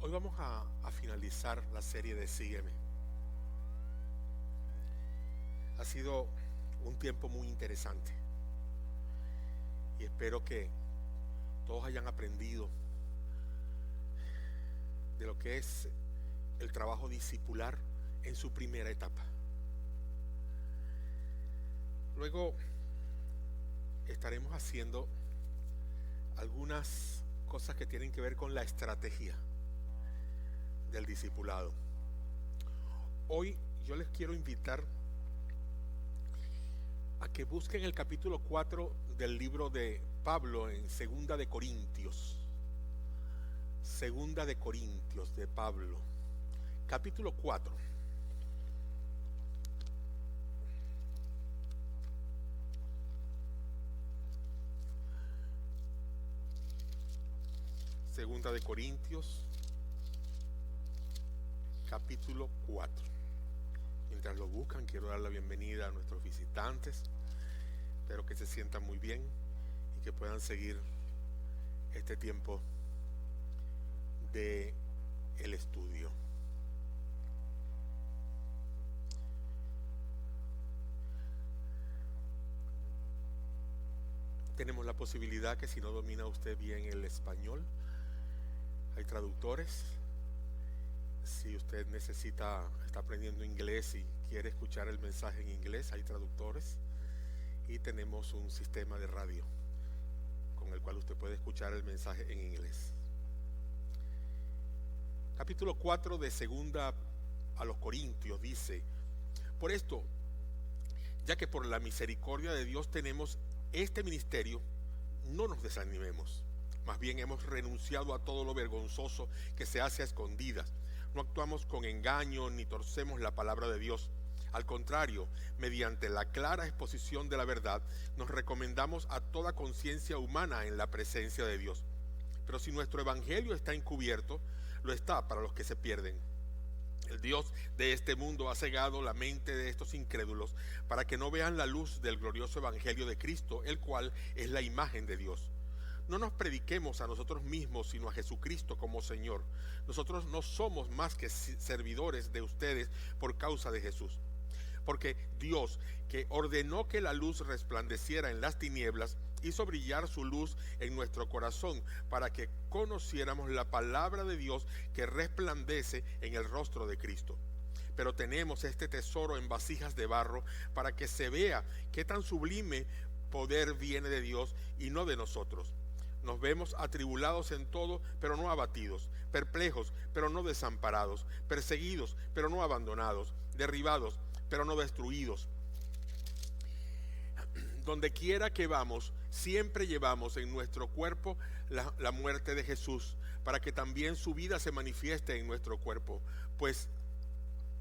Hoy vamos a finalizar la serie de Sígueme. Ha sido un tiempo muy interesante y espero que todos hayan aprendido de lo que es el trabajo discipular en su primera etapa. Luego estaremos haciendo algunas cosas que tienen que ver con la estrategia del discipulado. Hoy yo les quiero invitar a que busquen el capítulo 4 del libro de Pablo en Segunda de Corintios. Segunda de Corintios de Pablo, capítulo 4. Segunda de Corintios, capítulo 4. Mientras lo buscan, quiero dar la bienvenida a nuestros visitantes. Espero que se sientan muy bien y que puedan seguir este tiempo de el estudio. Tenemos la posibilidad que si no domina usted bien el español, hay traductores. Si usted está aprendiendo inglés y quiere escuchar el mensaje en inglés, hay traductores. Y tenemos un sistema de radio con el cual usted puede escuchar el mensaje en inglés. Capítulo 4 de Segunda a los Corintios dice: por esto, ya que por la misericordia de Dios tenemos este ministerio, no nos desanimemos. Más bien hemos renunciado a todo lo vergonzoso que se hace a escondidas. No actuamos con engaño ni torcemos la palabra de Dios. Al contrario, mediante la clara exposición de la verdad, nos recomendamos a toda conciencia humana en la presencia de Dios. Pero si nuestro evangelio está encubierto, lo está para los que se pierden. El Dios de este mundo ha cegado la mente de estos incrédulos para que no vean la luz del glorioso evangelio de Cristo, el cual es la imagen de Dios. No nos prediquemos a nosotros mismos, sino a Jesucristo como Señor. Nosotros no somos más que servidores de ustedes por causa de Jesús. Porque Dios, que ordenó que la luz resplandeciera en las tinieblas, hizo brillar su luz en nuestro corazón para que conociéramos la palabra de Dios que resplandece en el rostro de Cristo. Pero tenemos este tesoro en vasijas de barro para que se vea qué tan sublime poder viene de Dios y no de nosotros. Nos vemos atribulados en todo, pero no abatidos, perplejos, pero no desamparados, perseguidos, pero no abandonados, derribados, pero no destruidos. Donde quiera que vamos, siempre llevamos en nuestro cuerpo la muerte de Jesús, para que también su vida se manifieste en nuestro cuerpo. Pues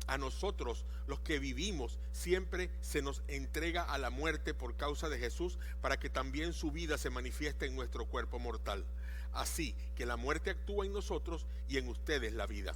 a nosotros, los que vivimos, siempre se nos entrega a la muerte por causa de Jesús, para que también su vida se manifieste en nuestro cuerpo mortal. Así que la muerte actúa en nosotros y en ustedes la vida.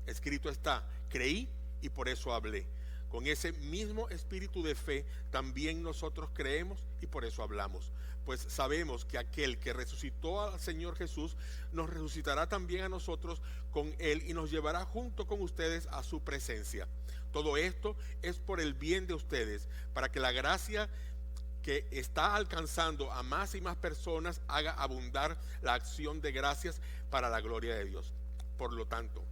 Escrito está: creí y por eso hablé. Con ese mismo espíritu de fe también nosotros creemos y por eso hablamos. Pues sabemos que aquel que resucitó al Señor Jesús nos resucitará también a nosotros con Él y nos llevará junto con ustedes a su presencia. Todo esto es por el bien de ustedes, para que la gracia que está alcanzando a más y más personas haga abundar la acción de gracias para la gloria de Dios. Por lo tanto,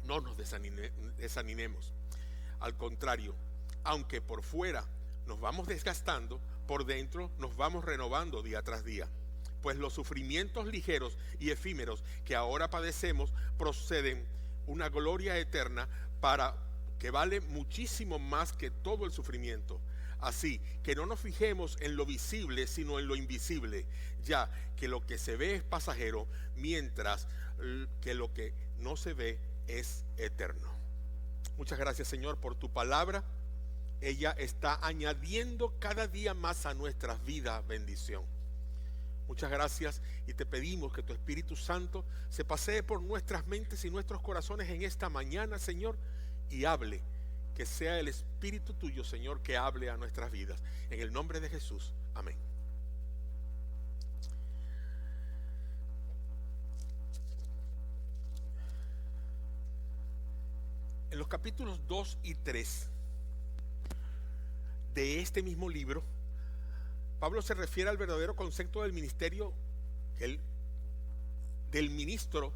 no nos desanimemos. Al contrario, aunque por fuera nos vamos desgastando, por dentro nos vamos renovando día tras día. Pues los sufrimientos ligeros y efímeros que ahora padecemos proceden una gloria eterna para que vale muchísimo más que todo el sufrimiento. Así que no nos fijemos en lo visible, sino en lo invisible, ya que lo que se ve es pasajero, mientras que lo que no se ve es eterno. Muchas gracias, Señor, por tu palabra. Ella está añadiendo cada día más a nuestras vidas bendición. Muchas gracias y te pedimos que tu Espíritu Santo se pasee por nuestras mentes y nuestros corazones en esta mañana, Señor, y hable. Que sea el Espíritu tuyo, Señor, que hable a nuestras vidas. En el nombre de Jesús. Amén. En los capítulos 2 y 3 de este mismo libro, Pablo se refiere al verdadero concepto del ministerio, del ministro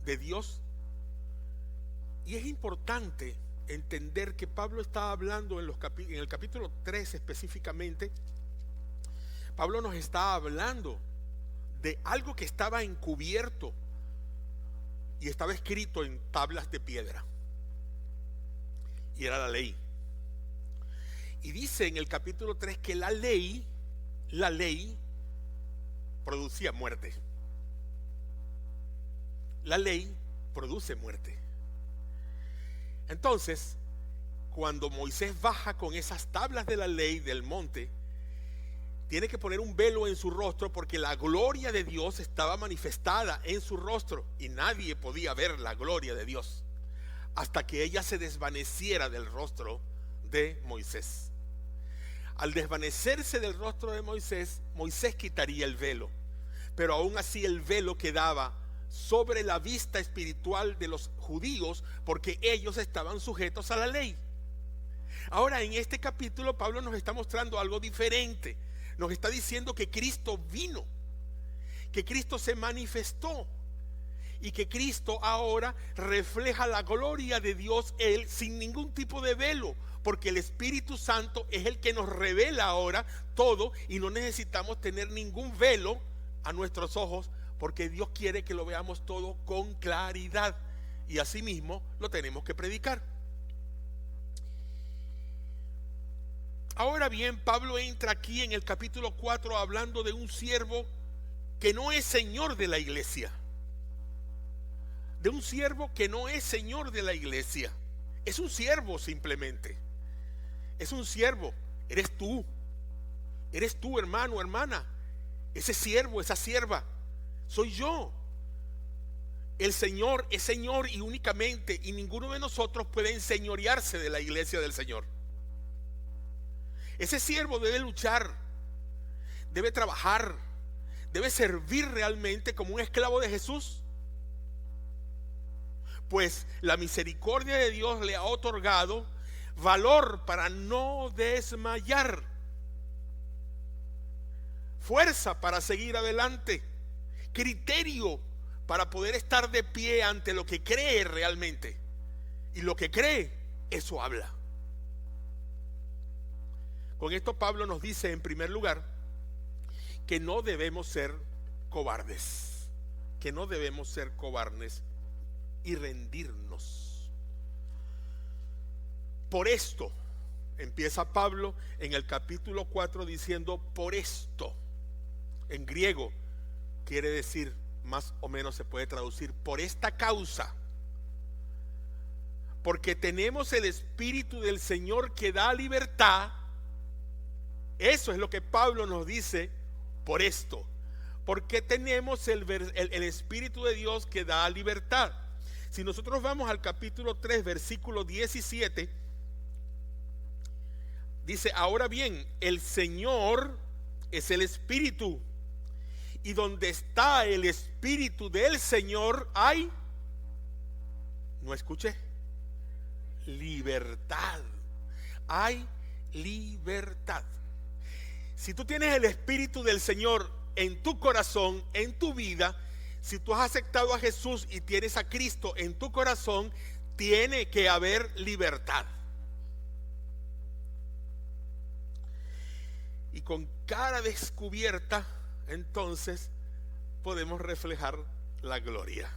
de Dios. Y es importante entender que Pablo está hablando en el capítulo 3 específicamente. Pablo nos está hablando de algo que estaba encubierto y estaba escrito en tablas de piedra, y era la ley. Y dice en el capítulo 3 que la ley producía muerte. La ley produce muerte. Entonces, cuando Moisés baja con esas tablas de la ley del monte, tiene que poner un velo en su rostro porque la gloria de Dios estaba manifestada en su rostro y nadie podía ver la gloria de Dios hasta que ella se desvaneciera del rostro de Moisés. Al desvanecerse del rostro de Moisés, Moisés quitaría el velo, pero aún así el velo quedaba sobre la vista espiritual de los judíos porque ellos estaban sujetos a la ley. Ahora, en este capítulo Pablo nos está mostrando algo diferente. Nos está diciendo que Cristo vino, que Cristo se manifestó y que Cristo ahora refleja la gloria de Dios, Él sin ningún tipo de velo, porque el Espíritu Santo es el que nos revela ahora todo y no necesitamos tener ningún velo a nuestros ojos, porque Dios quiere que lo veamos todo con claridad y asimismo lo tenemos que predicar. Ahora bien, Pablo entra aquí en el capítulo 4 hablando de un siervo que no es señor de la iglesia. De un siervo que no es señor de la iglesia. Es un siervo simplemente. Es un siervo. Eres tú. Eres tú, hermano, hermana. Ese siervo, esa sierva, soy yo. El Señor es Señor y únicamente, y ninguno de nosotros puede enseñorearse de la iglesia del Señor. Ese siervo debe luchar, debe trabajar, debe servir realmente como un esclavo de Jesús, pues la misericordia de Dios le ha otorgado valor para no desmayar, fuerza para seguir adelante, criterio para poder estar de pie ante lo que cree realmente, y lo que cree, eso habla. Con esto Pablo nos dice en primer lugar que no debemos ser cobardes, que no debemos ser cobardes y rendirnos. Por esto, empieza Pablo en el capítulo 4 diciendo por esto. En griego quiere decir, más o menos se puede traducir, por esta causa. Porque tenemos el Espíritu del Señor que da libertad. Eso es lo que Pablo nos dice por esto. Porque tenemos el Espíritu de Dios que da libertad. Si nosotros vamos al capítulo 3, versículo 17, dice, ahora bien, el Señor es el Espíritu. Y donde está el Espíritu del Señor hay, no escuché, libertad. Hay libertad. Si tú tienes el Espíritu del Señor en tu corazón, en tu vida, si tú has aceptado a Jesús y tienes a Cristo en tu corazón, tiene que haber libertad. Y con cara descubierta, entonces podemos reflejar la gloria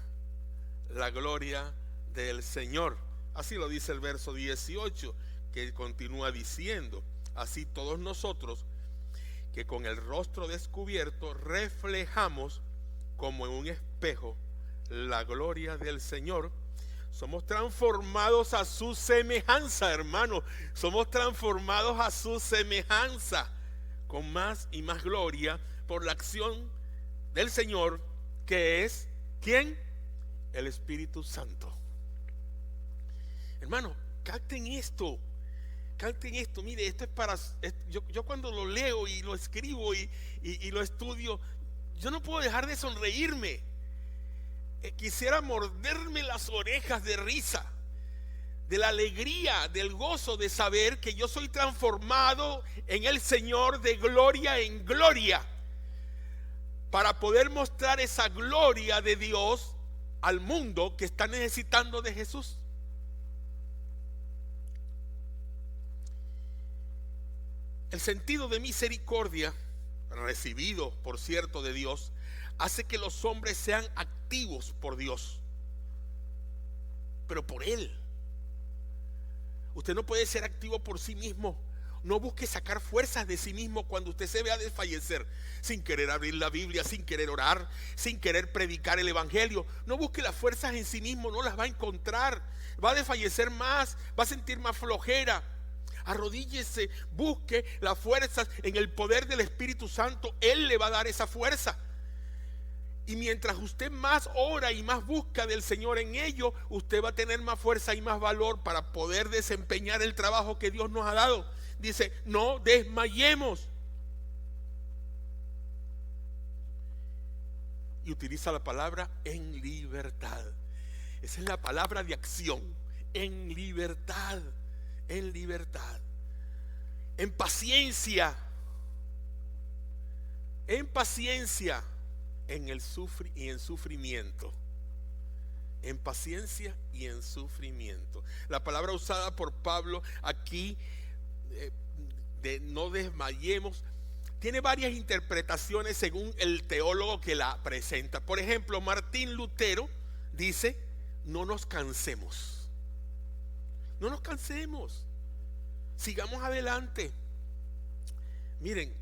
del Señor. Así lo dice el verso 18, que continúa diciendo, así todos nosotros, que con el rostro descubierto reflejamos como en un espejo la gloria del Señor, somos transformados a su semejanza, hermano. Somos transformados a su semejanza con más y más gloria por la acción del Señor, que es ¿quién? El Espíritu Santo. Hermano, capten esto. Mire, esto es para yo cuando lo leo y lo escribo y lo estudio, yo no puedo dejar de sonreírme. Quisiera morderme las orejas de risa de la alegría, del gozo de saber que yo soy transformado en el Señor de gloria en gloria, para poder mostrar esa gloria de Dios al mundo que está necesitando de Jesús. El sentido de misericordia, recibido por cierto de Dios, hace que los hombres sean activos por Dios, pero por Él. Usted no puede ser activo por sí mismo. No busque sacar fuerzas de sí mismo cuando usted se vea desfallecer, sin querer abrir la Biblia, sin querer orar, sin querer predicar el evangelio. No busque las fuerzas en sí mismo, no las va a encontrar. Va a desfallecer más, va a sentir más flojera. Arrodíllese, busque las fuerzas en el poder del Espíritu Santo. Él le va a dar esa fuerza. Y mientras usted más ora y más busca del Señor en ello, usted va a tener más fuerza y más valor para poder desempeñar el trabajo que Dios nos ha dado. Dice, no desmayemos. Y utiliza la palabra en libertad. Esa es la palabra de acción. En libertad. En libertad. En paciencia. En paciencia. En el y en sufrimiento. En paciencia y en sufrimiento. La palabra usada por Pablo aquí, de no desmayemos, tiene varias interpretaciones según el teólogo que la presenta. Por ejemplo, Martín Lutero dice, no nos cansemos. No nos cansemos. Sigamos adelante. Miren,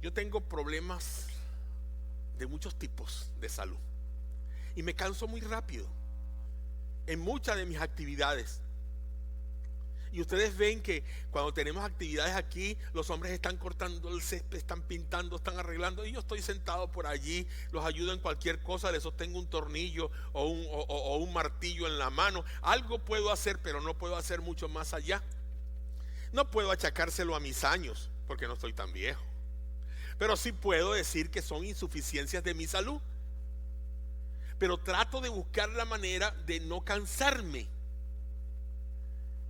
yo tengo problemas de muchos tipos de salud y me canso muy rápido en muchas de mis actividades. Y ustedes ven que cuando tenemos actividades aquí, los hombres están cortando el césped, están pintando, están arreglando, y yo estoy sentado por allí, los ayudo en cualquier cosa, les sostengo un tornillo o un martillo en la mano. Algo puedo hacer, pero no puedo hacer mucho más allá. No puedo achacárselo a mis años, porque no estoy tan viejo, pero sí puedo decir que son insuficiencias de mi salud. Pero trato de buscar la manera de no cansarme.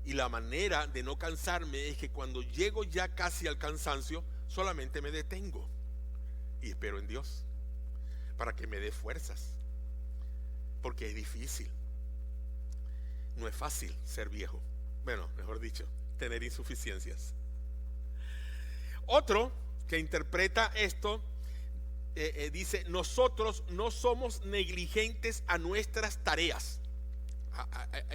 Y la manera de no cansarme es que cuando llego ya casi al cansancio, solamente me detengo y espero en Dios para que me dé fuerzas, porque es difícil. No es fácil ser viejo. Bueno, mejor dicho, tener insuficiencias. Otro que interpreta esto dice, nosotros no somos negligentes a nuestras tareas.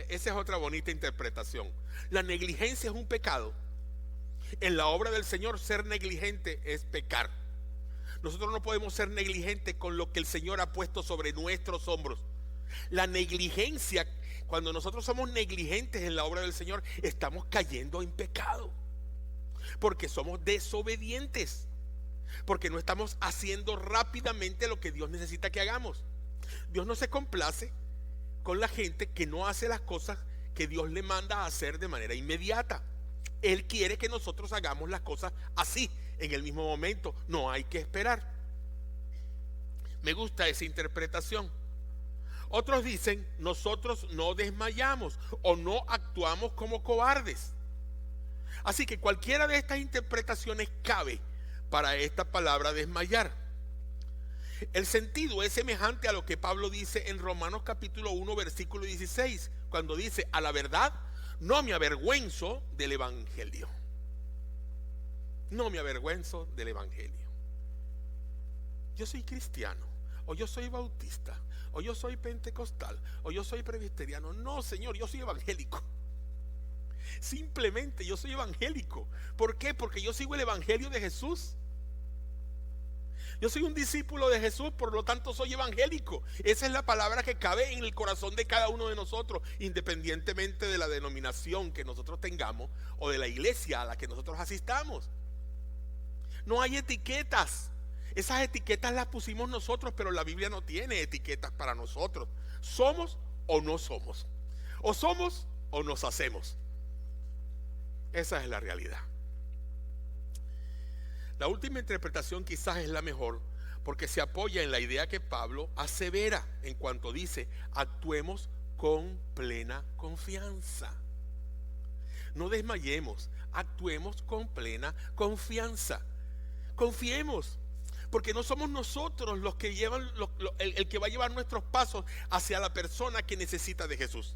Esa es otra bonita interpretación. La negligencia es un pecado. En la obra del Señor, ser negligente es pecar. Nosotros no podemos ser negligentes con lo que el Señor ha puesto sobre nuestros hombros. La negligencia, cuando nosotros somos negligentes en la obra del Señor, estamos cayendo en pecado, porque somos desobedientes, porque no estamos haciendo rápidamente lo que Dios necesita que hagamos. Dios no se complace con la gente que no hace las cosas que Dios le manda a hacer de manera inmediata. Él quiere que nosotros hagamos las cosas así, en el mismo momento. No hay que esperar. Me gusta esa interpretación. Otros dicen, nosotros no desmayamos o no actuamos como cobardes. Así que cualquiera de estas interpretaciones cabe para esta palabra desmayar. El sentido es semejante a lo que Pablo dice en Romanos capítulo 1 versículo 16, cuando dice, a la verdad no me avergüenzo del evangelio. No me avergüenzo del evangelio. Yo soy cristiano, o yo soy bautista, o yo soy pentecostal, o yo soy presbiteriano. No, Señor, yo soy evangélico. Simplemente yo soy evangélico. ¿Por qué? Porque yo sigo el evangelio de Jesús. Yo soy un discípulo de Jesús, por lo tanto soy evangélico. Esa es la palabra que cabe en el corazón de cada uno de nosotros, independientemente de la denominación que nosotros tengamos o de la iglesia a la que nosotros asistamos. No hay etiquetas. Esas etiquetas las pusimos nosotros, pero la Biblia no tiene etiquetas para nosotros. Somos o no somos. O somos o nos hacemos. Esa es la realidad. La última interpretación quizás es la mejor, porque se apoya en la idea que Pablo asevera en cuanto dice, actuemos con plena confianza. No desmayemos, actuemos con plena confianza. Confiemos, porque no somos nosotros los que llevan el que va a llevar nuestros pasos hacia la persona que necesita de Jesús,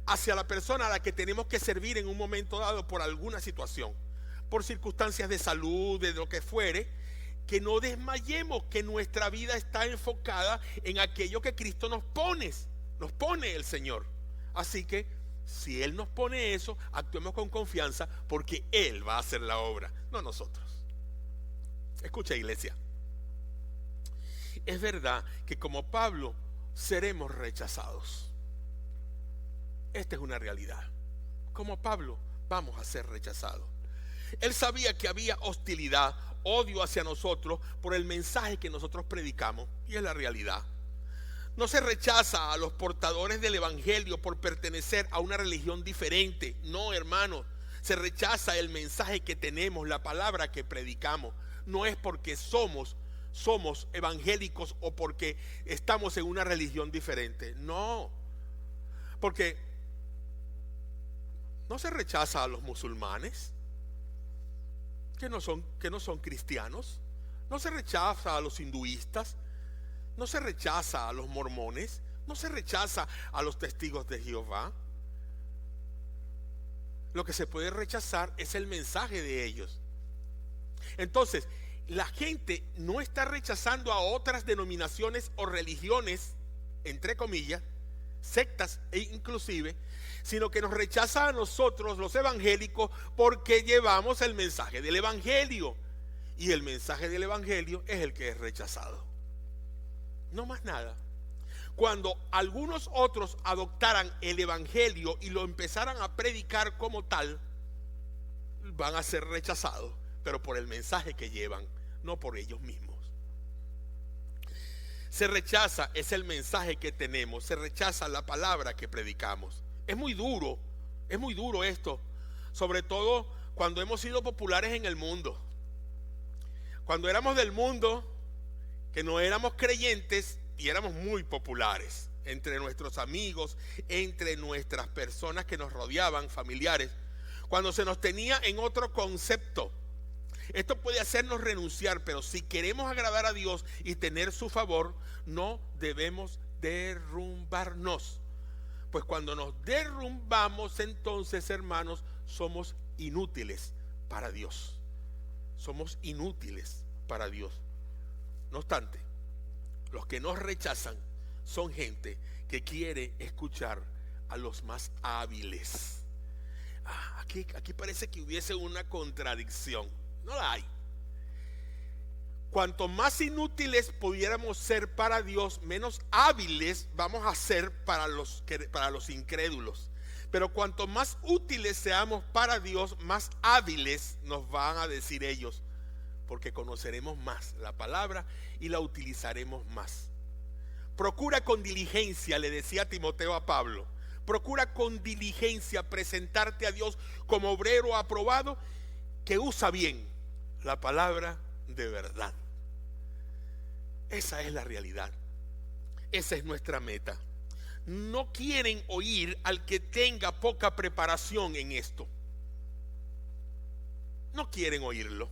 hacia la persona a la que tenemos que servir en un momento dado por alguna situación, por circunstancias de salud, de lo que fuere. Que no desmayemos, que nuestra vida está enfocada en aquello que Cristo nos pone el Señor. Así que si Él nos pone eso, actuemos con confianza, porque Él va a hacer la obra, no nosotros. Escucha, iglesia, es verdad que como Pablo seremos rechazados. Esta es una realidad. Como Pablo vamos a ser rechazados. Él sabía que había hostilidad, odio hacia nosotros por el mensaje que nosotros predicamos, y es la realidad. No se rechaza a los portadores del evangelio por pertenecer a una religión diferente. No, hermanos, se rechaza el mensaje que tenemos, la palabra que predicamos. No es porque somos evangélicos o porque estamos en una religión diferente. No, porque no se rechaza a los musulmanes que no son cristianos. No se rechaza a los hinduistas. No se rechaza a los mormones. No se rechaza a los testigos de Jehová. Lo que se puede rechazar es el mensaje de ellos. Entonces, la gente no está rechazando a otras denominaciones o religiones, entre comillas, sectas e inclusive, sino que nos rechaza a nosotros los evangélicos porque llevamos el mensaje del evangelio, y el mensaje del evangelio es el que es rechazado. No más nada. Cuando algunos otros adoptaran el evangelio y lo empezaran a predicar como tal, van a ser rechazados, pero por el mensaje que llevan, no por ellos mismos. Se rechaza, es el mensaje que tenemos, se rechaza la palabra que predicamos. Es muy duro esto, sobre todo cuando hemos sido populares en el mundo. Cuando éramos del mundo, que no éramos creyentes y éramos muy populares entre nuestros amigos, entre nuestras personas que nos rodeaban, familiares, cuando se nos tenía en otro concepto. Esto puede hacernos renunciar, pero si queremos agradar a Dios y tener su favor, no debemos derrumbarnos. Pues cuando nos derrumbamos, entonces, hermanos, somos inútiles para Dios. Somos inútiles para Dios. No obstante, los que nos rechazan son gente que quiere escuchar a los más hábiles. Aquí parece que hubiese una contradicción. No la hay. Cuanto más inútiles pudiéramos ser para Dios, menos hábiles vamos a ser para los incrédulos. Pero cuanto más útiles seamos para Dios, más hábiles nos van a decir ellos, porque conoceremos más la palabra y la utilizaremos más. Procura con diligencia, le decía Timoteo a Pablo, procura con diligencia presentarte a Dios como obrero aprobado que usa bien la palabra de verdad. Esa es la realidad. Esa es nuestra meta. No quieren oír al que tenga poca preparación en esto. No quieren oírlo.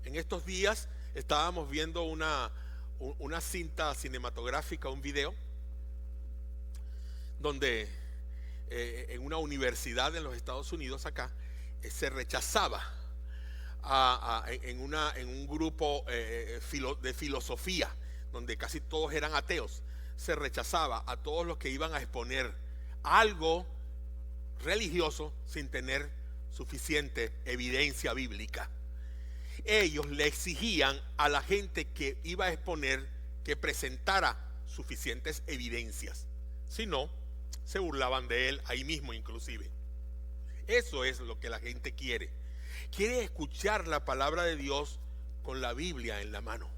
En estos días estábamos viendo una cinta cinematográfica, un video, donde en una universidad en los Estados Unidos acá se rechazaba en un grupo de filosofía, donde casi todos eran ateos. Se rechazaba a todos los que iban a exponer algo religioso sin tener suficiente evidencia bíblica. Ellos le exigían a la gente que iba a exponer que presentara suficientes evidencias. Si no, se burlaban de él ahí mismo inclusive. Eso es lo que la gente quiere. Quiere escuchar la palabra de Dios con la Biblia en la mano.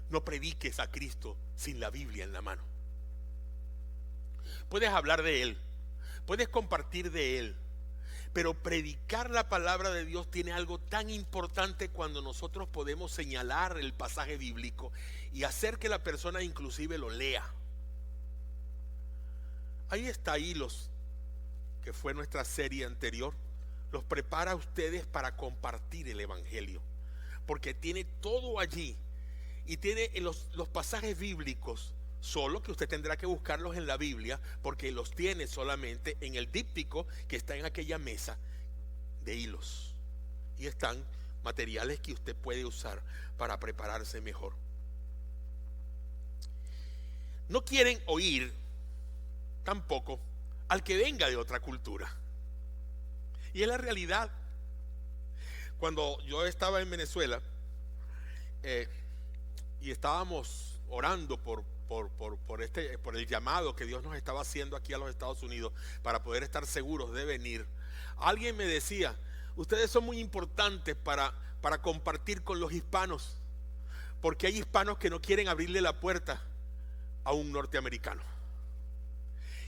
No prediques a Cristo sin la Biblia en la mano. Puedes hablar de Él, puedes compartir de Él, pero predicar la palabra de Dios tiene algo tan importante cuando nosotros podemos señalar el pasaje bíblico y hacer que la persona inclusive lo lea. Ahí está Hilos, que fue nuestra serie anterior. Los prepara a ustedes para compartir el Evangelio, porque tiene todo allí y tiene los pasajes bíblicos, solo que usted tendrá que buscarlos en la Biblia, porque los tiene solamente en el díptico que está en aquella mesa de Hilos, y están materiales que usted puede usar para prepararse mejor. No quieren oír tampoco al que venga de otra cultura, y es la realidad. Cuando yo estaba en Venezuela y estábamos orando por el llamado que Dios nos estaba haciendo aquí a los Estados Unidos para poder estar seguros de venir, alguien me decía: ustedes son muy importantes para compartir con los hispanos, porque hay hispanos que no quieren abrirle la puerta a un norteamericano,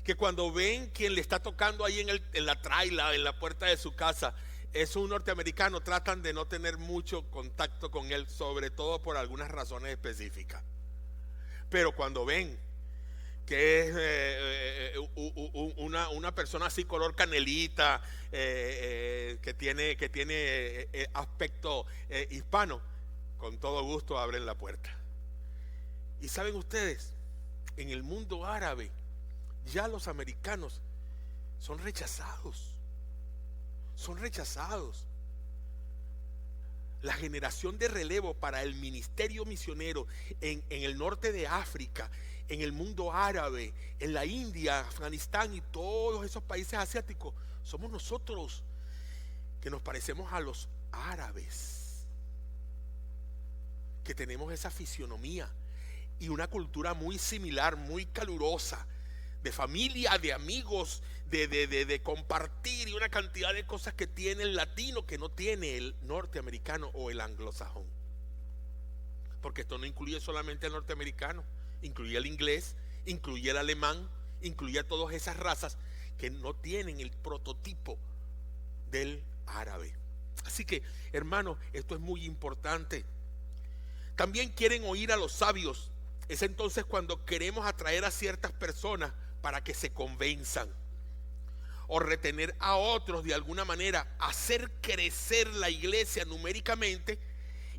que cuando ven quien le está tocando ahí en la traila, en la puerta de su casa, es un norteamericano, tratan de no tener mucho contacto con él, sobre todo por algunas razones específicas. Pero cuando ven que es una persona así color canelita, que tiene aspecto hispano, con todo gusto abren la puerta. Y saben ustedes, en el mundo árabe ya los americanos son rechazados. La generación de relevo para el ministerio misionero en el norte de África, en el mundo árabe, en la India, Afganistán y todos esos países asiáticos, somos nosotros, que nos parecemos a los árabes, que tenemos esa fisionomía y una cultura muy similar, muy calurosa, de familia, de amigos, de compartir, y una cantidad de cosas que tiene el latino que no tiene el norteamericano o el anglosajón. Porque esto no incluye solamente al norteamericano, incluye al inglés, incluye al alemán, incluye a todas esas razas que no tienen el prototipo del árabe. Así que, hermanos, esto es muy importante. También quieren oír a los sabios. Es entonces cuando queremos atraer a ciertas personas para que se convenzan, o retener a otros de alguna manera, hacer crecer la iglesia numéricamente,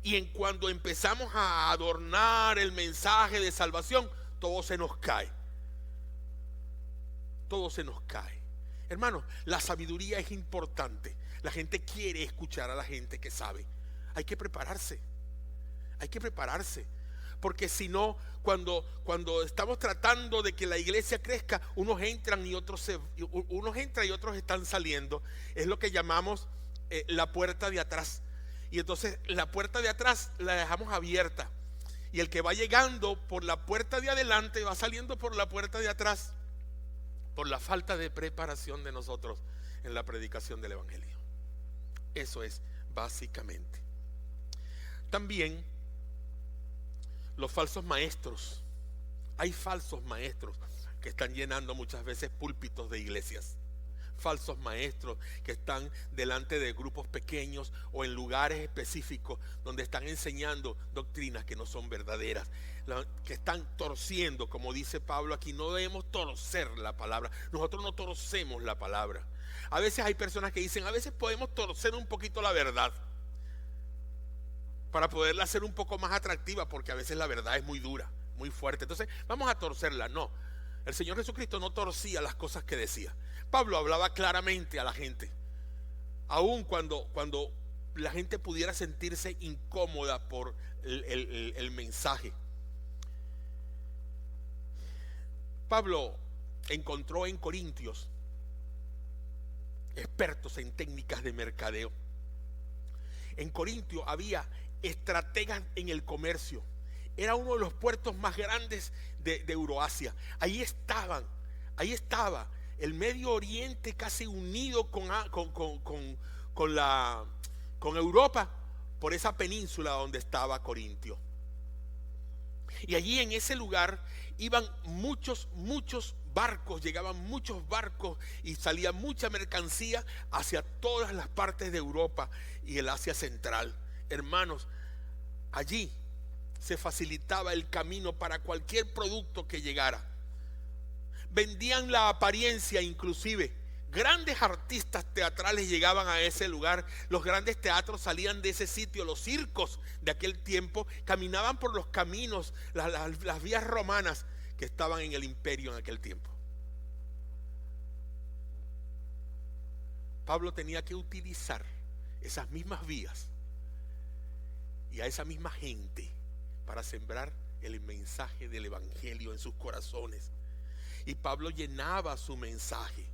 y en cuando empezamos a adornar el mensaje de salvación, todo se nos cae. Hermanos, la sabiduría es importante. La gente quiere escuchar a la gente que sabe. Hay que prepararse, porque si no, cuando estamos tratando de que la iglesia crezca, unos entran y otros están saliendo. Es lo que llamamos la puerta de atrás. Y entonces la puerta de atrás la dejamos abierta, y el que va llegando por la puerta de adelante va saliendo por la puerta de atrás, por la falta de preparación de nosotros en la predicación del evangelio. Eso es básicamente. También los falsos maestros. Hay falsos maestros que están llenando muchas veces púlpitos de iglesias. Falsos maestros que están delante de grupos pequeños o en lugares específicos donde están enseñando doctrinas que no son verdaderas, que están torciendo, como dice Pablo aquí. No debemos torcer la palabra. Nosotros no torcemos la palabra. A veces hay personas que dicen: a veces podemos torcer un poquito la verdad para poderla hacer un poco más atractiva, porque a veces la verdad es muy dura, muy fuerte, entonces vamos a torcerla. No, el Señor Jesucristo no torcía las cosas que decía. Pablo hablaba claramente a la gente, aun cuando la gente pudiera sentirse incómoda por el mensaje. Pablo encontró en Corintios expertos en técnicas de mercadeo. En Corintio había estrategas en el comercio. Era uno de los puertos más grandes de Euroasia. Ahí estaba el Medio Oriente casi unido con Europa por esa península donde estaba Corintio. Y allí en ese lugar iban muchos barcos, llegaban muchos barcos y salía mucha mercancía hacia todas las partes de Europa y el Asia Central. Hermanos, allí se facilitaba el camino para cualquier producto que llegara. vendían la apariencia inclusive. Grandes artistas teatrales llegaban a ese lugar. Los grandes teatros salían de ese sitio. Los circos de aquel tiempo caminaban por los caminos, las vías romanas que estaban en el imperio en aquel tiempo. Pablo tenía que utilizar esas mismas vías y a esa misma gente para sembrar el mensaje del evangelio en sus corazones. Y Pablo llenaba su mensaje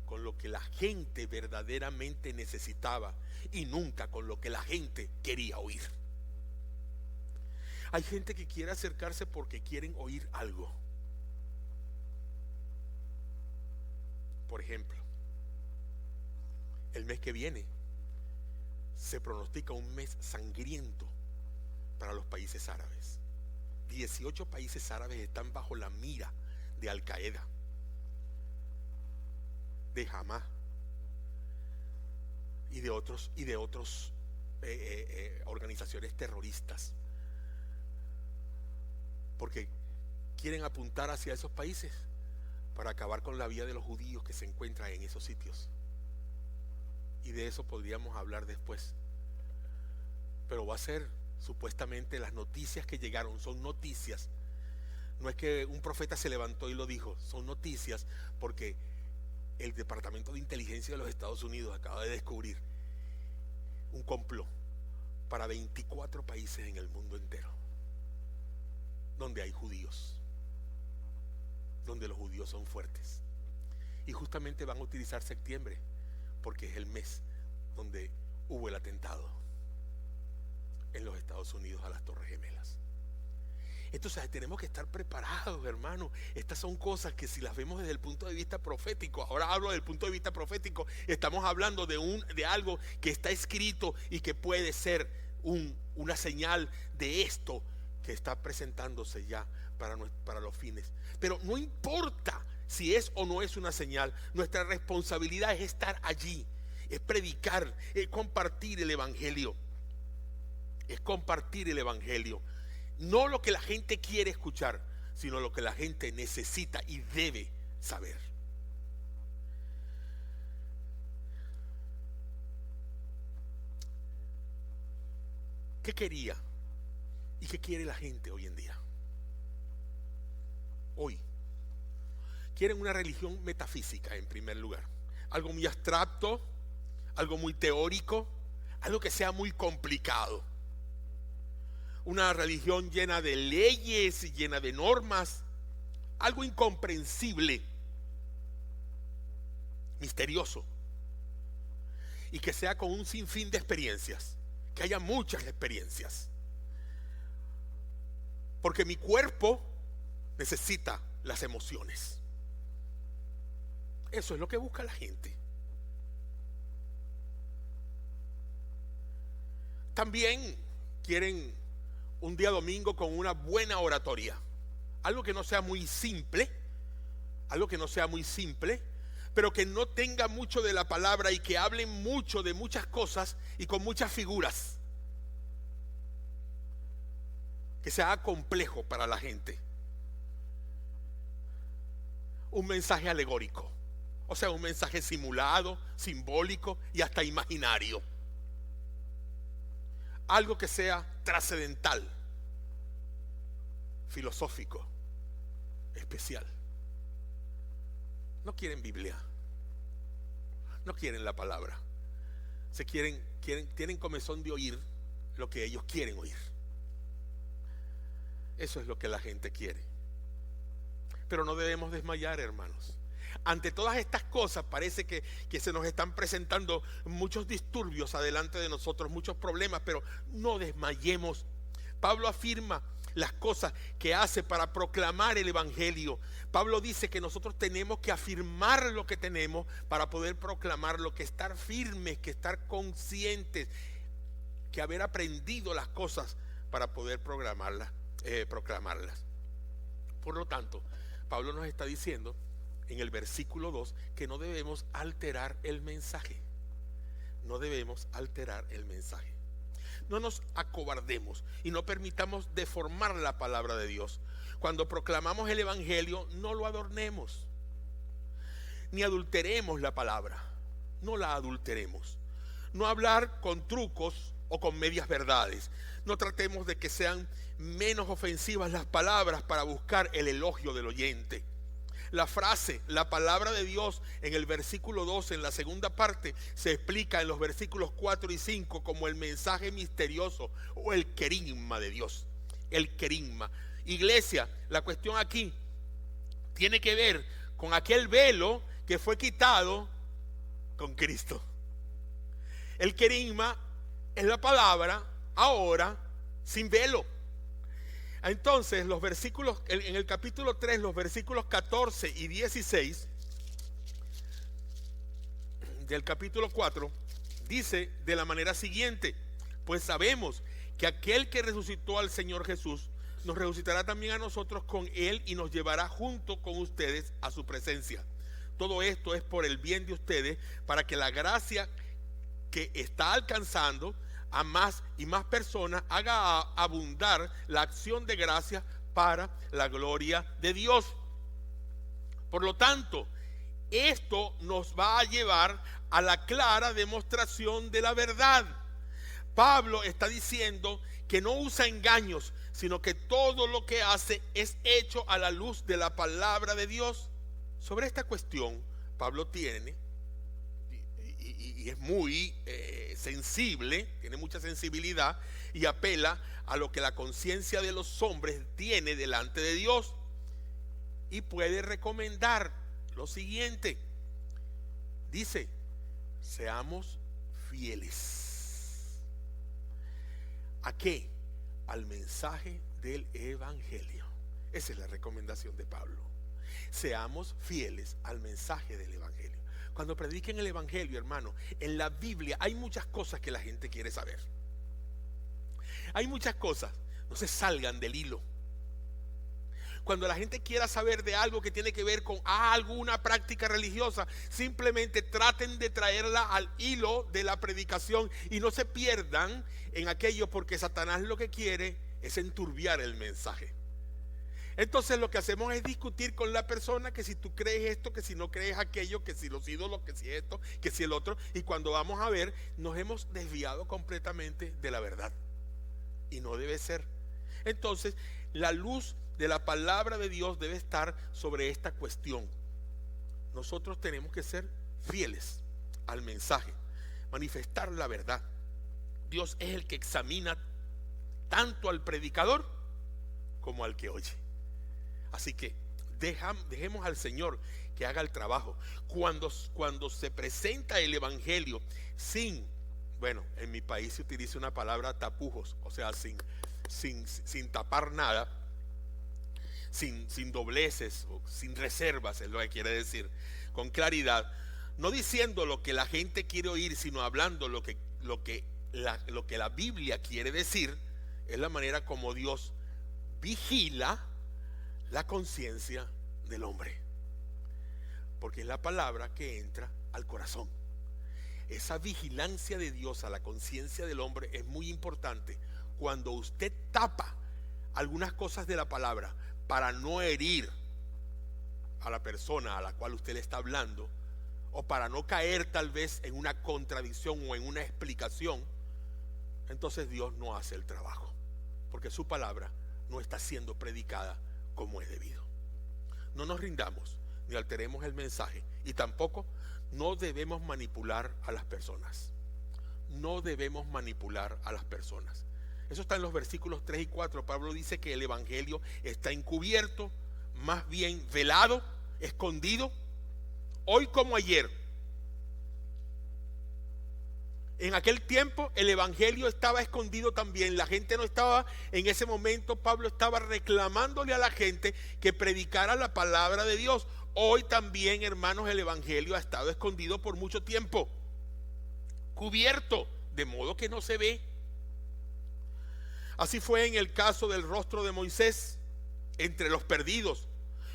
con lo que la gente verdaderamente necesitaba y nunca con lo que la gente quería oír. Hay gente que quiere acercarse porque quieren oír algo. Por ejemplo, el mes que viene se pronostica un mes sangriento para los países árabes. 18 países árabes están bajo la mira de Al Qaeda, de Hamas y de otros organizaciones terroristas, porque quieren apuntar hacia esos países para acabar con la vida de los judíos que se encuentran en esos sitios. Y de eso podríamos hablar después, pero va a ser supuestamente las noticias que llegaron, son noticias. No es que un profeta se levantó y lo dijo, son noticias porque el Departamento de Inteligencia de los Estados Unidos acaba de descubrir un complot para 24 países en el mundo entero donde hay judíos, donde los judíos son fuertes, y justamente van a utilizar septiembre porque es el mes donde hubo el atentado en los Estados Unidos a las Torres Gemelas. Entonces tenemos que estar preparados, hermanos. Estas son cosas que si las vemos desde el punto de vista profético, ahora hablo del punto de vista profético, estamos hablando de algo que está escrito y que puede ser una señal de esto que está presentándose ya para los fines. Pero no importa si es o no es una señal, nuestra responsabilidad es estar allí, es predicar, es compartir el evangelio. Es compartir el evangelio. No lo que la gente quiere escuchar, sino lo que la gente necesita y debe saber. ¿Qué quería y qué quiere la gente hoy en día? Hoy quieren una religión metafísica en primer lugar, algo muy abstracto, algo muy teórico, algo que sea muy complicado. Una religión llena de leyes, llena de normas, algo incomprensible, misterioso, y que sea con un sinfín de experiencias, que haya muchas experiencias, porque mi cuerpo necesita las emociones. Eso es lo que busca la gente. También quieren un día domingo con una buena oratoria, algo que no sea muy simple, pero que no tenga mucho de la palabra y que hable mucho de muchas cosas y con muchas figuras, que sea complejo para la gente. Un mensaje alegórico, o sea, un mensaje simulado, simbólico y hasta imaginario. Algo que sea trascendental, filosófico, especial. No quieren Biblia, no quieren la palabra. Tienen comezón de oír lo que ellos quieren oír. Eso es lo que la gente quiere. Pero no debemos desmayar, hermanos. Ante todas estas cosas parece que se nos están presentando muchos disturbios adelante de nosotros, muchos problemas, pero no desmayemos. Pablo afirma las cosas que hace para proclamar el evangelio. Pablo dice que nosotros tenemos que afirmar lo que tenemos para poder proclamarlo, que estar firmes, que estar conscientes, que haber aprendido las cosas para poder proclamarlas. Por lo tanto, Pablo nos está diciendo en el versículo 2 que no debemos alterar el mensaje. No debemos alterar el mensaje. No nos acobardemos y no permitamos deformar la palabra de Dios. Cuando proclamamos el evangelio, no lo adornemos. ni adulteremos la palabra. No la adulteremos. No hablar con trucos o con medias verdades. No tratemos de que sean menos ofensivas las palabras para buscar el elogio del oyente. La frase, la palabra de Dios, en el versículo 12, en la segunda parte, se explica en los versículos 4 y 5 como el mensaje misterioso o el querigma de Dios. El querigma. Iglesia, la cuestión aquí tiene que ver con aquel velo que fue quitado con Cristo. El querigma es la palabra ahora sin velo. Entonces los versículos, en el capítulo 3, los versículos 14 y 16 del capítulo 4, dice de la manera siguiente: pues sabemos que aquel que resucitó al Señor Jesús nos resucitará también a nosotros con él y nos llevará junto con ustedes a su presencia. Todo esto es por el bien de ustedes, para que la gracia que está alcanzando a más y más personas haga abundar la acción de gracia para la gloria de Dios. Por lo tanto, esto nos va a llevar a la clara demostración de la verdad. Pablo está diciendo que no usa engaños, sino que todo lo que hace es hecho a la luz de la palabra de Dios. Sobre esta cuestión, Pablo tiene, y es muy sensible, tiene mucha sensibilidad y apela a lo que la conciencia de los hombres tiene delante de Dios, y puede recomendar lo siguiente. Dice: seamos fieles. ¿A qué? Al mensaje del evangelio. Esa es la recomendación de Pablo. Seamos fieles al mensaje del evangelio. Cuando prediquen el evangelio, hermano, en la Biblia hay muchas cosas que la gente quiere saber. Hay muchas cosas. No se salgan del hilo. Cuando la gente quiera saber de algo que tiene que ver con alguna práctica religiosa, simplemente traten de traerla al hilo de la predicación y no se pierdan en aquello, porque Satanás lo que quiere es enturbiar el mensaje. Entonces lo que hacemos es discutir con la persona que si tú crees esto, que si no crees aquello, que si los ídolos, que si esto, que si el otro, y cuando vamos a ver nos hemos desviado completamente de la verdad, y no debe ser. Entonces la luz de la palabra de Dios debe estar sobre esta cuestión. Nosotros tenemos que ser fieles al mensaje, manifestar la verdad. Dios es el que examina tanto al predicador como al que oye. Así que dejemos al Señor que haga el trabajo. Cuando se presenta el evangelio sin, bueno, en mi país se utiliza una palabra tapujos, o sea, sin tapar nada, sin dobleces o sin reservas, es lo que quiere decir, con claridad, no diciendo lo que la gente quiere oír, sino hablando lo que la Biblia quiere decir. Es la manera como Dios vigila la conciencia del hombre, porque es la palabra que entra al corazón. Esa vigilancia de Dios a la conciencia del hombre es muy importante. Cuando usted tapa algunas cosas de la palabra para no herir a la persona a la cual usted le está hablando, o para no caer tal vez en una contradicción o en una explicación, entonces Dios no hace el trabajo, porque su palabra no está siendo predicada como es debido. No nos rindamos ni alteremos el mensaje, y tampoco no debemos manipular a las personas. No debemos manipular a las personas. Eso está en los versículos 3 y 4. Pablo dice que el evangelio está encubierto, más bien velado, escondido, hoy como ayer. En aquel tiempo el evangelio estaba escondido también. La gente no estaba, en ese momento Pablo estaba reclamándole a la gente que predicara la palabra de Dios. Hoy también, hermanos, el evangelio ha estado escondido por mucho tiempo, cubierto, de modo que no se ve. Así fue en el caso del rostro de Moisés entre los perdidos,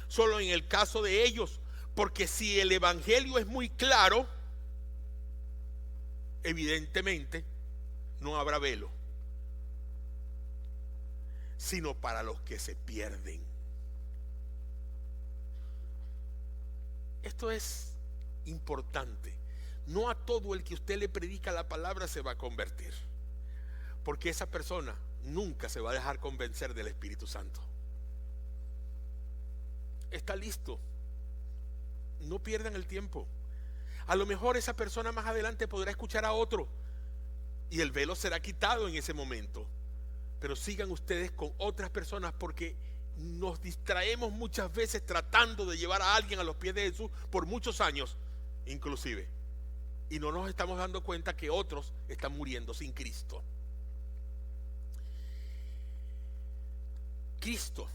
solo en el caso de ellos, porque si el evangelio es muy claro, evidentemente no habrá velo, sino para los que se pierden. Esto es importante. No a todo el que usted le predica la palabra se va a convertir, porque esa persona nunca se va a dejar convencer del Espíritu Santo. Está listo. No pierdan el tiempo. A lo mejor esa persona más adelante podrá escuchar a otro y el velo será quitado en ese momento. Pero sigan ustedes con otras personas, porque nos distraemos muchas veces tratando de llevar a alguien a los pies de Jesús por muchos años, inclusive. Y no nos estamos dando cuenta que otros están muriendo sin Cristo. Cristo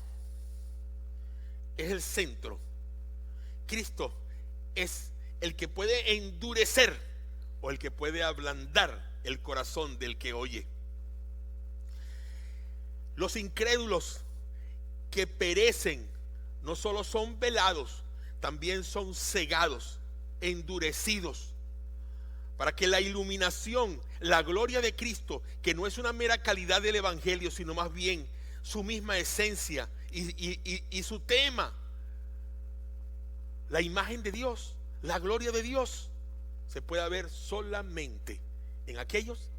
es el centro. Cristo es el que puede endurecer o el que puede ablandar el corazón del que oye. Los incrédulos que perecen no solo son velados, también son cegados, endurecidos, para que la iluminación, la gloria de Cristo, que no es una mera calidad del Evangelio, sino más bien su misma esencia y su tema, la imagen de Dios, la gloria de Dios, se pueda ver solamente en aquellos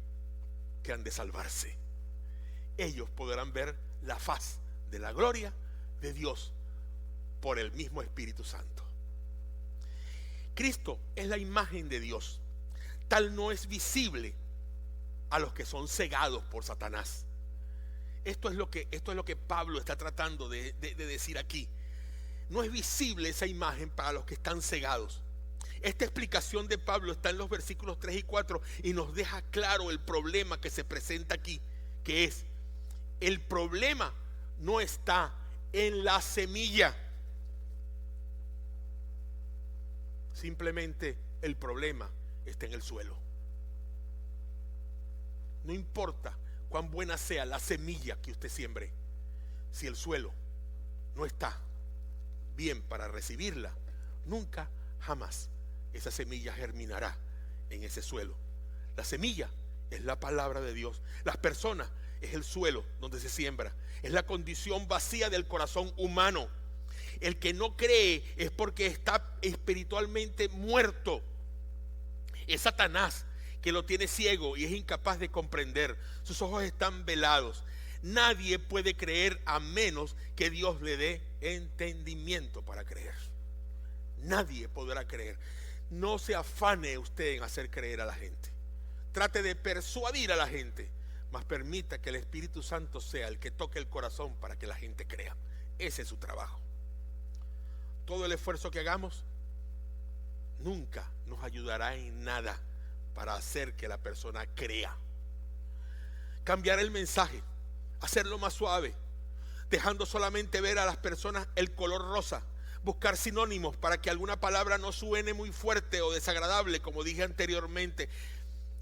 que han de salvarse. Ellos podrán ver la faz de la gloria de Dios por el mismo Espíritu Santo. Cristo es la imagen de Dios. Tal no es visible a los que son cegados por Satanás. Esto es lo que Pablo está tratando de decir aquí. No es visible esa imagen para los que están cegados. Esta explicación de Pablo está en los versículos 3 y 4 y nos deja claro el problema que se presenta aquí, que es: el problema no está en la semilla. Simplemente el problema está en el suelo. No importa cuán buena sea la semilla que usted siembre, si el suelo no está bien para recibirla, nunca, jamás esa semilla germinará en ese suelo. La semilla es la palabra de Dios. Las personas es el suelo donde se siembra. Es la condición vacía del corazón humano. El que no cree es porque está espiritualmente muerto. Es Satanás que lo tiene ciego y es incapaz de comprender. Sus ojos están velados. Nadie puede creer a menos que Dios le dé entendimiento para creer. Nadie podrá creer. No se afane usted en hacer creer a la gente. Trate de persuadir a la gente, mas permita que el Espíritu Santo sea el que toque el corazón para que la gente crea. Ese es su trabajo. Todo el esfuerzo que hagamos nunca nos ayudará en nada para hacer que la persona crea. Cambiar el mensaje, hacerlo más suave, dejando solamente ver a las personas el color rosa, buscar sinónimos para que alguna palabra no suene muy fuerte o desagradable, como dije anteriormente.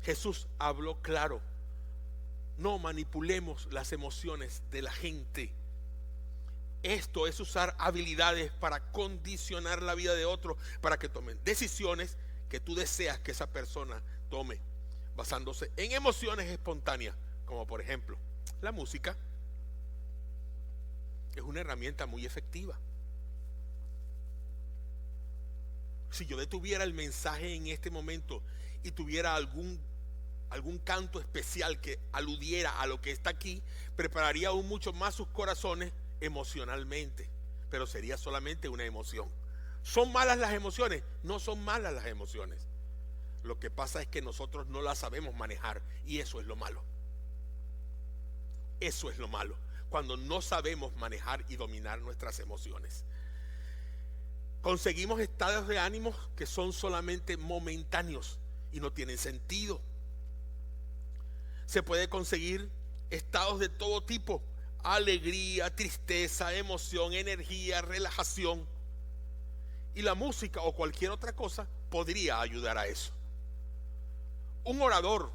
Jesús habló claro: no manipulemos las emociones de la gente. Esto es usar habilidades para condicionar la vida de otros, para que tomen decisiones que tú deseas que esa persona tome, basándose en emociones espontáneas, como por ejemplo la música. Es una herramienta muy efectiva. Si yo detuviera el mensaje en este momento y tuviera algún canto especial que aludiera a lo que está aquí, prepararía aún mucho más sus corazones emocionalmente, pero sería solamente una emoción. ¿Son malas las emociones? No son malas las emociones. Lo que pasa es que nosotros no las sabemos manejar, y eso es lo malo. Eso es lo malo, cuando no sabemos manejar y dominar nuestras emociones. Conseguimos estados de ánimo que son solamente momentáneos y no tienen sentido. Se puede conseguir estados de todo tipo: alegría, tristeza, emoción, energía, relajación. Y la música o cualquier otra cosa podría ayudar a eso. Un orador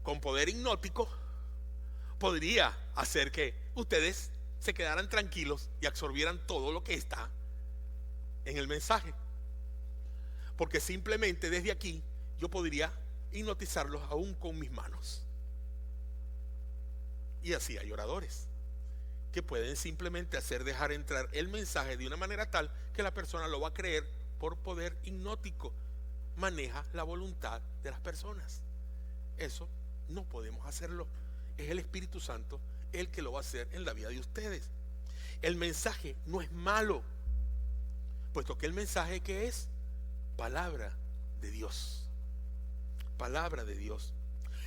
con poder hipnótico podría hacer que ustedes se quedaran tranquilos y absorbieran todo lo que está en el mensaje, porque simplemente desde aquí yo podría hipnotizarlos aún con mis manos. Y así hay oradores que pueden simplemente hacer dejar entrar el mensaje de una manera tal que la persona lo va a creer por poder hipnótico maneja la voluntad de las personas. Eso no podemos hacerlo. Es el Espíritu Santo el que lo va a hacer en la vida de ustedes. El mensaje no es malo, puesto que el mensaje, ¿qué es? Palabra de Dios. Palabra de Dios.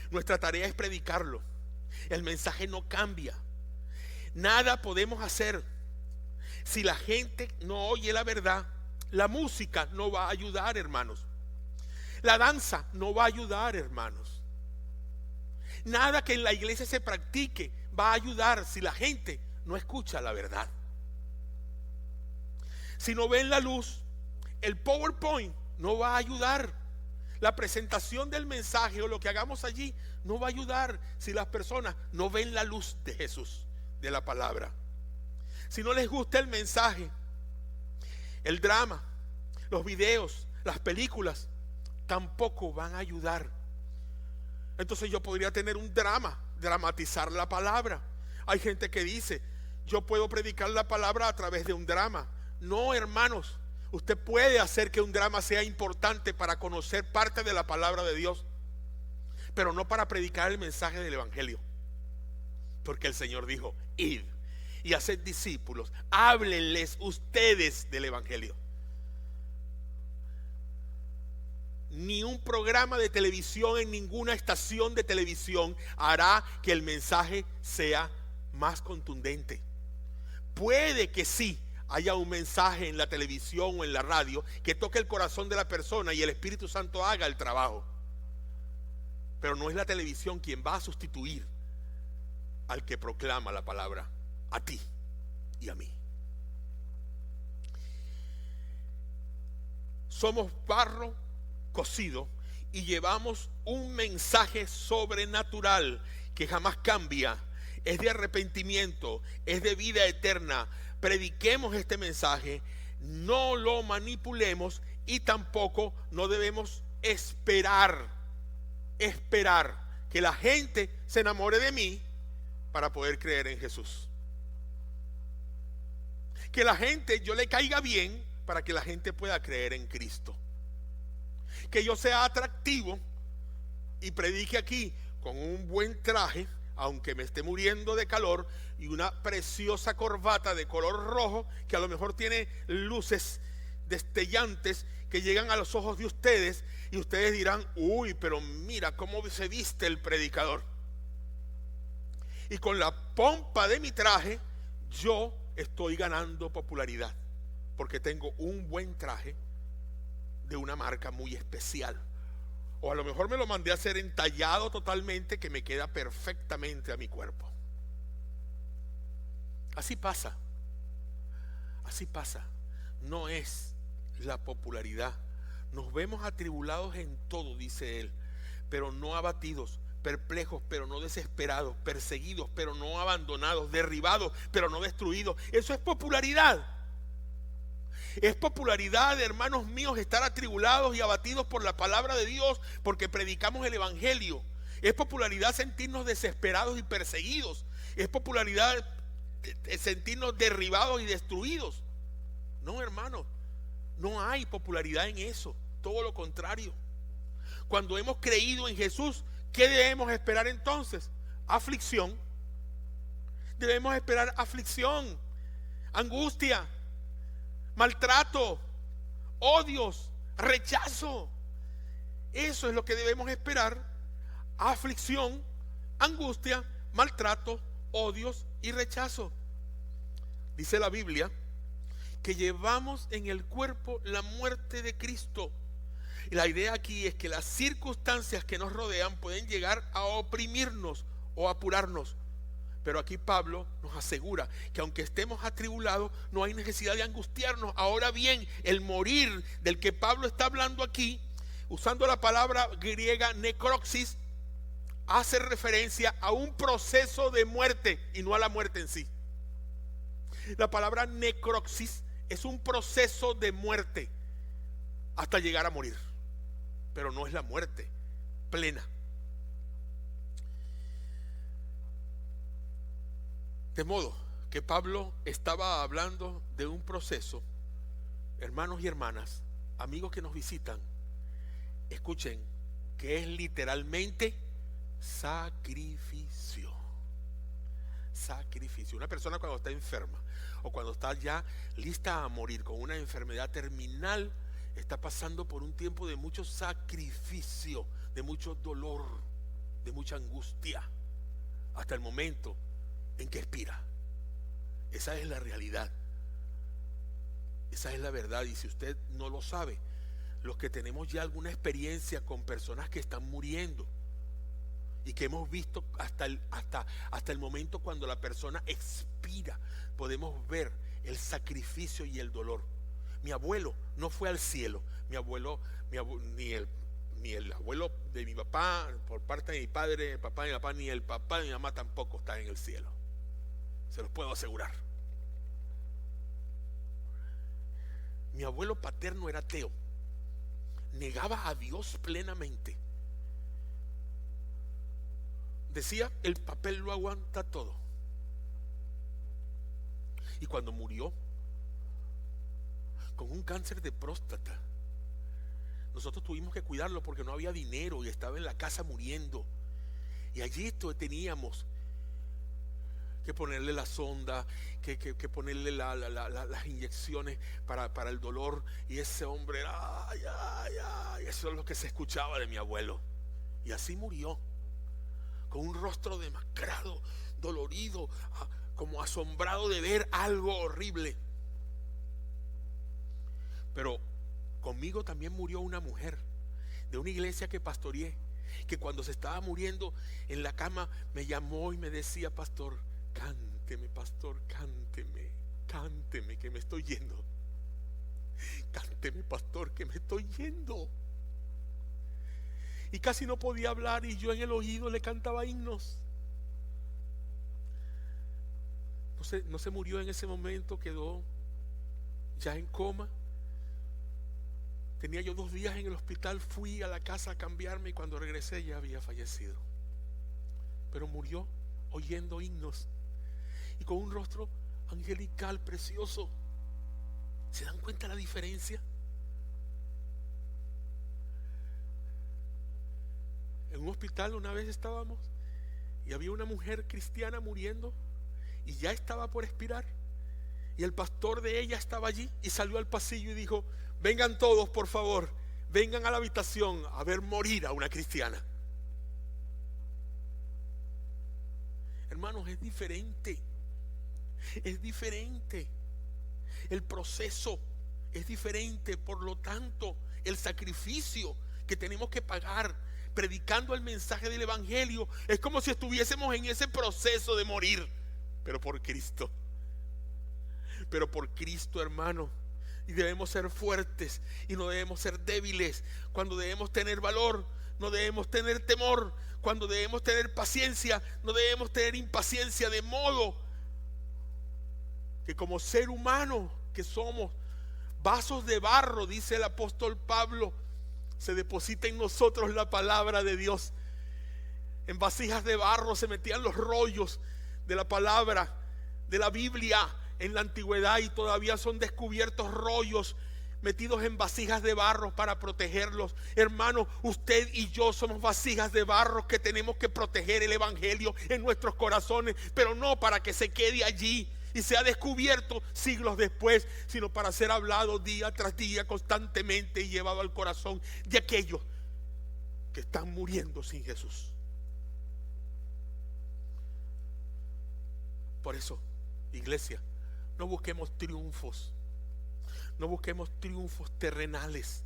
Nuestra tarea es predicarlo. El mensaje no cambia. Nada podemos hacer si la gente no oye la verdad. La música no va a ayudar, hermanos. La danza no va a ayudar, hermanos. Nada que en la iglesia se practique va a ayudar si la gente no escucha la verdad. Si no ven la luz, el PowerPoint no va a ayudar. La presentación del mensaje o lo que hagamos allí no va a ayudar si las personas no ven la luz de Jesús, de la palabra. Si no les gusta el mensaje, el drama, los videos, las películas, tampoco van a ayudar. Entonces yo podría tener un drama, dramatizar la palabra. Hay gente que dice, yo puedo predicar la palabra a través de un drama. No, hermanos, usted puede hacer que un drama sea importante para conocer parte de la palabra de Dios, pero no para predicar el mensaje del evangelio. Porque el Señor dijo, id y haced discípulos, háblenles ustedes del evangelio. Ni un programa de televisión en ninguna estación de televisión hará que el mensaje sea más contundente. Puede que sí haya un mensaje en la televisión o en la radio que toque el corazón de la persona y el Espíritu Santo haga el trabajo, pero no es la televisión quien va a sustituir al que proclama la palabra, a ti y a mí. Somos barro cocido y llevamos un mensaje sobrenatural que jamás cambia. Es de arrepentimiento, es de vida eterna. Prediquemos este mensaje, no lo manipulemos y tampoco no debemos esperar que la gente se enamore de mí para poder creer en Jesús. Que la gente, yo le caiga bien para que la gente pueda creer en Cristo. Que yo sea atractivo y predique aquí con un buen traje, aunque me esté muriendo de calor, y una preciosa corbata de color rojo que a lo mejor tiene luces destellantes que llegan a los ojos de ustedes, y ustedes dirán, uy, pero mira cómo se viste el predicador. Y con la pompa de mi traje yo estoy ganando popularidad porque tengo un buen traje de una marca muy especial, o a lo mejor me lo mandé a hacer entallado totalmente que me queda perfectamente a mi cuerpo. Así pasa, no es la popularidad. Nos vemos atribulados en todo, dice él, pero no abatidos, perplejos pero no desesperados, perseguidos pero no abandonados, derribados pero no destruidos. Eso es popularidad. Es popularidad, hermanos míos, estar atribulados y abatidos por la palabra de Dios porque predicamos el evangelio. Es popularidad sentirnos desesperados y perseguidos. Es popularidad sentirnos derribados y destruidos. No, hermanos, no hay popularidad en eso. Todo lo contrario. Cuando hemos creído en Jesús, ¿qué debemos esperar entonces? Aflicción. Debemos esperar aflicción, angustia, maltrato, odios, rechazo. Eso es lo que debemos esperar. Aflicción, angustia, maltrato, odios y rechazo. Dice la Biblia que llevamos en el cuerpo la muerte de Cristo. Y la idea aquí es que las circunstancias que nos rodean pueden llegar a oprimirnos o apurarnos. Pero aquí Pablo nos asegura que aunque estemos atribulados, no hay necesidad de angustiarnos. Ahora bien, el morir del que Pablo está hablando aquí, usando la palabra griega necroxis, hace referencia a un proceso de muerte y no a la muerte en sí. La palabra necroxis es un proceso de muerte hasta llegar a morir, pero no es la muerte plena. De modo que Pablo estaba hablando de un proceso, hermanos y hermanas, amigos que nos visitan, escuchen que es literalmente sacrificio. Sacrificio. Una persona cuando está enferma o cuando está ya lista a morir con una enfermedad terminal, está pasando por un tiempo de mucho sacrificio, de mucho dolor, de mucha angustia, hasta el momento en que expira. Esa es la realidad. Esa es la verdad. Y si usted no lo sabe, los que tenemos ya alguna experiencia con personas que están muriendo y que hemos visto hasta el momento cuando la persona expira, podemos ver el sacrificio y el dolor. Mi abuelo no fue al cielo. Ni el abuelo de mi papá, por parte de mi padre, el papá de mi papá, ni el papá de mi mamá tampoco está en el cielo. Se los puedo asegurar. Mi abuelo paterno era ateo. Negaba a Dios plenamente. Decía, el papel lo aguanta todo. Y cuando murió con un cáncer de próstata, nosotros tuvimos que cuidarlo porque no había dinero y estaba en la casa muriendo. Y allí teníamos que ponerle la sonda, que ponerle las inyecciones para el dolor. Y ese hombre, ay, eso es lo que se escuchaba de mi abuelo. Y así murió, con un rostro demacrado, dolorido, como asombrado de ver algo horrible. Pero conmigo también murió una mujer de una iglesia que pastoreé, que cuando se estaba muriendo en la cama me llamó y me decía, pastor, cánteme, pastor, cánteme, que me estoy yendo. Cánteme, pastor, que me estoy yendo. Y casi no podía hablar y yo en el oído le cantaba himnos. No se murió en ese momento, quedó ya en coma. Tenía yo 2 días en el hospital, fui a la casa a cambiarme y cuando regresé ya había fallecido. Pero murió oyendo himnos y con un rostro angelical, precioso. ¿Se dan cuenta la diferencia? En un hospital una vez estábamos y había una mujer cristiana muriendo y ya estaba por expirar, y el pastor de ella estaba allí y salió al pasillo y dijo, vengan todos, por favor, vengan a la habitación a ver morir a una cristiana. Hermanos, es diferente. El proceso es diferente. Por lo tanto, el sacrificio que tenemos que pagar predicando el mensaje del evangelio es como si estuviésemos en ese proceso de morir, pero por Cristo. Pero por Cristo, hermano. Y debemos ser fuertes y no debemos ser débiles. Cuando debemos tener valor, no debemos tener temor. Cuando debemos tener paciencia, no debemos tener impaciencia. De modo que como ser humano que somos, vasos de barro, dice el apóstol Pablo, se deposita en nosotros la palabra de Dios. En vasijas de barro se metían los rollos de la palabra, de la Biblia en la antigüedad, y todavía son descubiertos rollos metidos en vasijas de barro para protegerlos. Hermano, usted y yo somos vasijas de barro que tenemos que proteger el evangelio en nuestros corazones, pero no para que se quede allí y sea descubierto siglos después, sino para ser hablado día tras día constantemente y llevado al corazón de aquellos que están muriendo sin Jesús. Por eso, iglesia, no busquemos triunfos. No busquemos triunfos terrenales.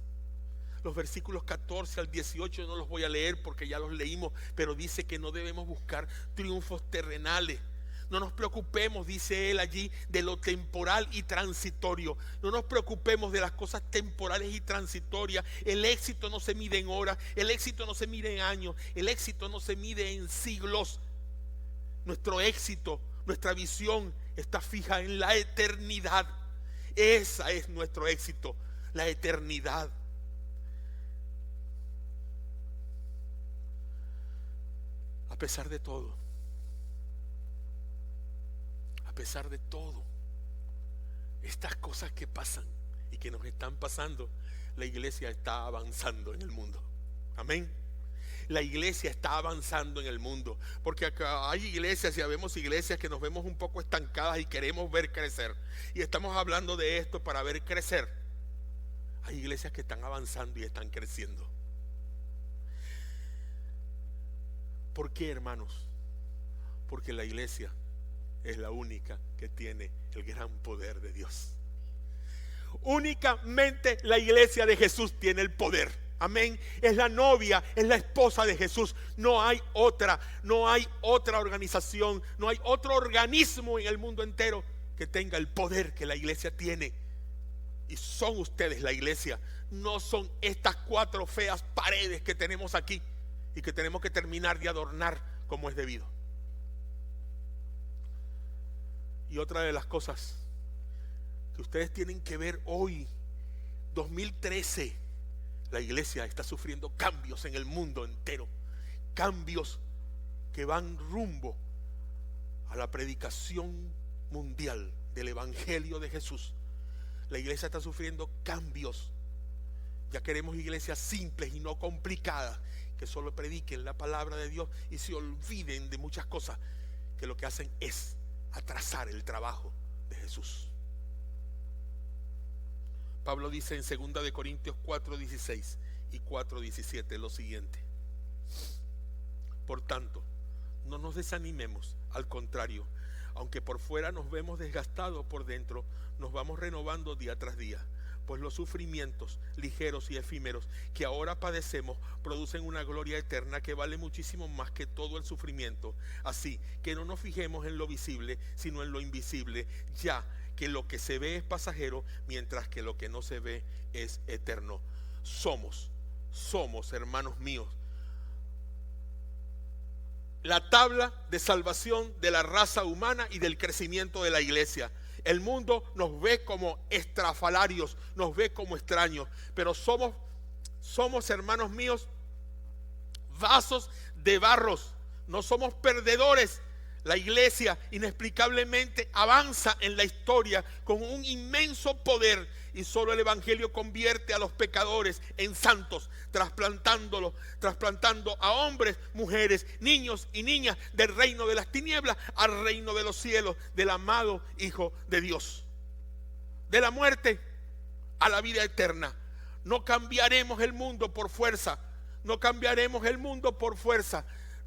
Los versículos 14 al 18 no los voy a leer porque ya los leímos, pero dice que no debemos buscar triunfos terrenales. No nos preocupemos, dice él allí, de lo temporal y transitorio. No nos preocupemos de las cosas temporales y transitorias. El éxito no se mide en horas, el éxito no se mide en años, el éxito no se mide en siglos. Nuestro éxito, nuestra visión está fija en la eternidad. Esa es nuestro éxito, la eternidad. A pesar de todo, estas cosas que pasan y que nos están pasando, la iglesia está avanzando en el mundo. Amén. La iglesia está avanzando en el mundo, porque acá hay iglesias y habemos iglesias que nos vemos un poco estancadas y queremos ver crecer, y estamos hablando de esto para ver crecer. Hay iglesias que están avanzando y están creciendo. ¿Por qué, hermanos? Porque la iglesia es la única que tiene el gran poder de Dios. Únicamente la iglesia de Jesús tiene el poder. Amén. Es la novia, es la esposa de Jesús. No hay otra organización, no hay otro organismo en el mundo entero que tenga el poder que la iglesia tiene. Y son ustedes la iglesia. No son estas 4 feas paredes que tenemos aquí y que tenemos que terminar de adornar como es debido. Y otra de las cosas que ustedes tienen que ver hoy, 2013, la iglesia está sufriendo cambios en el mundo entero, cambios que van rumbo a la predicación mundial del evangelio de Jesús. La iglesia está sufriendo cambios. Ya queremos iglesias simples y no complicadas, que solo prediquen la palabra de Dios y se olviden de muchas cosas que lo que hacen es atrasar el trabajo de Jesús. Pablo dice en 2 de Corintios 4:16 y 4:17 lo siguiente: por tanto, no nos desanimemos, al contrario, aunque por fuera nos vemos desgastados, por dentro nos vamos renovando día tras día, pues los sufrimientos ligeros y efímeros que ahora padecemos producen una gloria eterna que vale muchísimo más que todo el sufrimiento. Así que no nos fijemos en lo visible, sino en lo invisible, ya que lo que se ve es pasajero, mientras que lo que no se ve es eterno. Somos, hermanos míos, la tabla de salvación de la raza humana y del crecimiento de la iglesia. El mundo nos ve como estrafalarios, nos ve como extraños, pero somos, hermanos míos, vasos de barros. No somos perdedores. La iglesia inexplicablemente avanza en la historia con un inmenso poder, y solo el evangelio convierte a los pecadores en santos, trasplantando a hombres, mujeres, niños y niñas del reino de las tinieblas al reino de los cielos, del amado Hijo de Dios. De la muerte a la vida eterna. No cambiaremos el mundo por fuerza,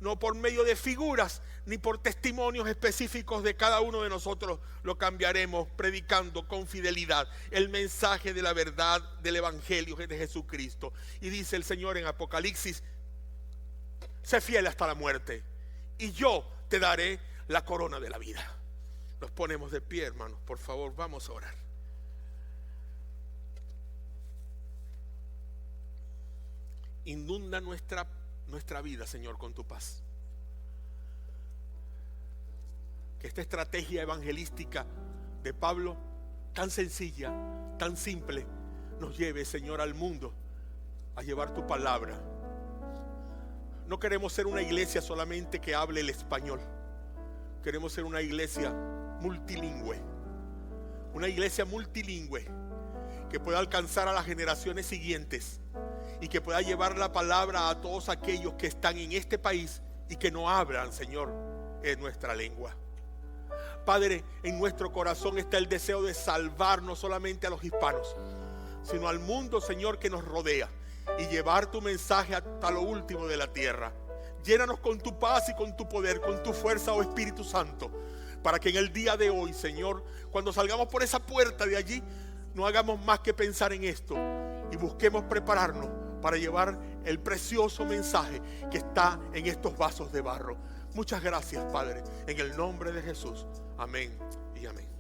no por medio de figuras ni por testimonios específicos de cada uno de nosotros. Lo cambiaremos predicando con fidelidad el mensaje de la verdad del evangelio de Jesucristo. Y dice el Señor en Apocalipsis: sé fiel hasta la muerte y yo te daré la corona de la vida. Nos ponemos de pie, hermanos, por favor, vamos a orar. Inunda nuestra vida, Señor, con tu paz. Que esta estrategia evangelística de Pablo, tan sencilla, tan simple, nos lleve, Señor, al mundo a llevar tu palabra. No queremos ser una iglesia solamente que hable el español. Queremos ser una iglesia multilingüe. Una iglesia multilingüe que pueda alcanzar a las generaciones siguientes y que pueda llevar la palabra a todos aquellos que están en este país y que no hablan, Señor, en nuestra lengua. Padre, en nuestro corazón está el deseo de salvar no solamente a los hispanos, sino al mundo, Señor, que nos rodea, y llevar tu mensaje hasta lo último de la tierra. Llénanos con tu paz y con tu poder, con tu fuerza, oh Espíritu Santo, para que en el día de hoy, Señor, cuando salgamos por esa puerta de allí, no hagamos más que pensar en esto y busquemos prepararnos para llevar el precioso mensaje que está en estos vasos de barro. Muchas gracias, Padre, en el nombre de Jesús. Amén y amén.